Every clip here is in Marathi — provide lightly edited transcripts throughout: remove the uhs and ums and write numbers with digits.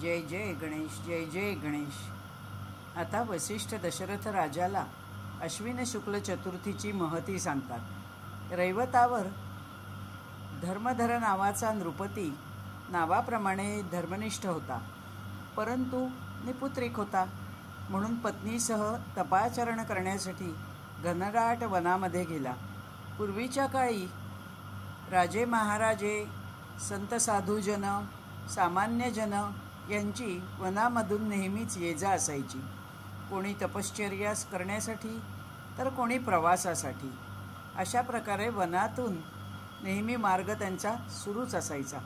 जय जय गणेश, जय जय गणेश। आता वसिष्ठ दशरथ राजाला अश्विन शुक्ल चतुर्थीची महती सांगतात। रैवतावर धर्मधर नावाचा नृपती नावाप्रमाणे धर्मनिष्ठ होता, परंतु निपुत्रिक होता, म्हणून पत्नीसह तपाचरण करण्यासाठी घनदाट वनामध्ये गेला। पूर्वीच्या काळी राजे महाराजे, संत साधूजन, सामान्यजन यांची वनामधून नेहमीच ये जा असायची। कोणी तपश्चर्या करण्यासाठी तर कोणी प्रवासासाठी। अशा प्रकारे वनातून नेहमी मार्ग त्यांचा सुरूच असायचा।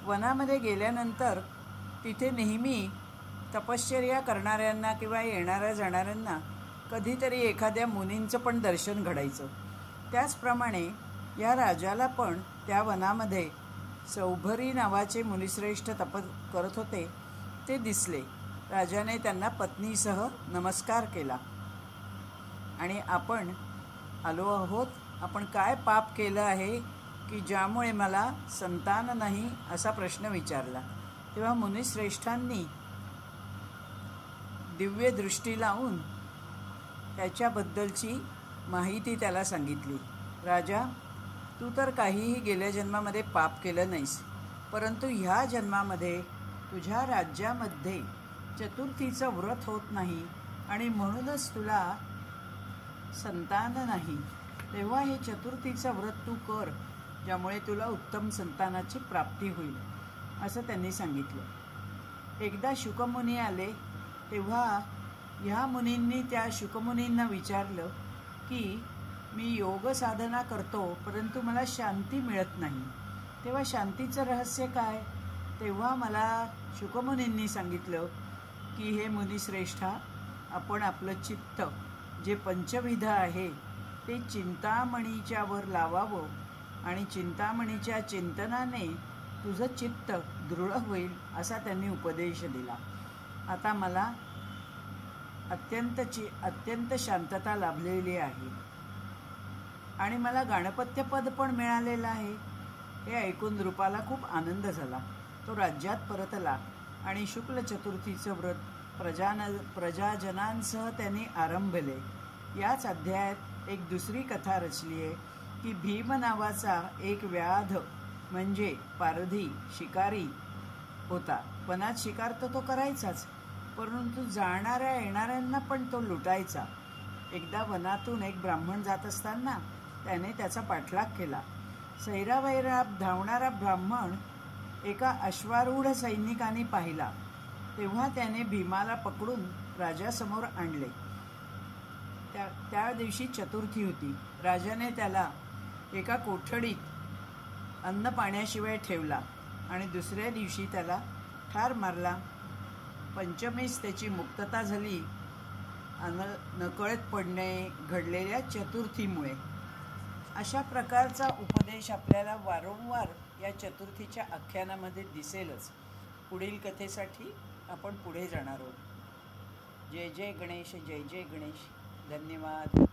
वनामध्ये गेल्यानंतर तिथे नेहमी तपश्चर्या करणाऱ्यांना किंवा येणाऱ्या जाणाऱ्यांना कधीतरी एखाद्या मुनींचं पण दर्शन घडायचं। त्याचप्रमाणे या राजाला पण त्या वनामध्ये सौभरी नावाचे मुनिश्रेष्ठ तप करत होते ते दिसले। राजाने त्यांना पत्नीसह नमस्कार केला आणि आपण आलो आहोत, आपण काय पाप केलं आहे की ज्यामुळे मला संतान नाही असा प्रश्न विचारला। तेव्हा मुनिश्रेष्ठांनी दिव्य दृष्टी लावून त्याच्याबद्दलची माहिती त्याला सांगितली। राजा, तू तर काहीही गेल्या जन्मामध्ये पाप केलं नाहीस, परंतु ह्या जन्मामध्ये तुझ्या राज्यामध्ये चतुर्थीचं व्रत होत नाही आणि म्हणूनच तुला संतान नाही। तेव्हा हे चतुर्थीचं व्रत तू कर, ज्यामुळे तुला उत्तम संतानाची प्राप्ती होईल असं त्यांनी सांगितलं। एकदा शुकमुनी आले, तेव्हा ह्या मुनींनी त्या शुकमुनींना विचारलं की मी योग साधना करतो, परंतु मला शांती मिळत नाही, तेव्हा शांतीचं रहस्य काय? तेव्हा मला शुकमुनींनी सांगितलं की हे मुनिश्रेष्ठा, आपण आपलं चित्त जे पंचविध आहे ते चिंतामणीच्या वर लावावं आणि चिंतामणीच्या चिंतनाने तुझं चित्त दृढ होईल असा त्यांनी उपदेश दिला। आता मला अत्यंत शांतता लाभलेली आहे आणि मला गाणपत्यपद पण मिळालेलं आहे। हे ऐकून नृपाला खूप आनंद झाला। तो राज्यात परतला आणि शुक्ल चतुर्थीचं व्रत प्रजाजनांसह त्यांनी आरंभले। याच अध्यायात एक दुसरी कथा रचली आहे की भीम नावाचा एक व्याध म्हणजे पारधी शिकारी होता। वनात शिकार तर तो करायचाच, परंतु जाणाऱ्या येणाऱ्यांना पण तो लुटायचा। एकदा वनातून एक ब्राह्मण जात असताना त्याने त्याचा पाठलाग केला। सैरावैरा धावणारा ब्राह्मण एका अश्वारूढ सैनिकाने पाहिला, तेव्हा त्याने भीमाला पकडून राजासमोर आणले। त्या दिवशी चतुर्थी होती। राजाने त्याला एका कोठडीत अन्न पाण्याशिवाय ठेवला आणि दुसऱ्या दिवशी त्याला ठार मारला। पंचमीस त्याची मुक्तता झाली नकळतपणे घडलेल्या चतुर्थीमुळे। अशा प्रकारचा उपदेश आपल्याला वारंवार या चतुर्थीच्या आख्यानामध्ये दिसेलच। पुढील कथेसाठी आपण पुढे जाणार आहोत। जय जय गणेश, जय जय गणेश। धन्यवाद।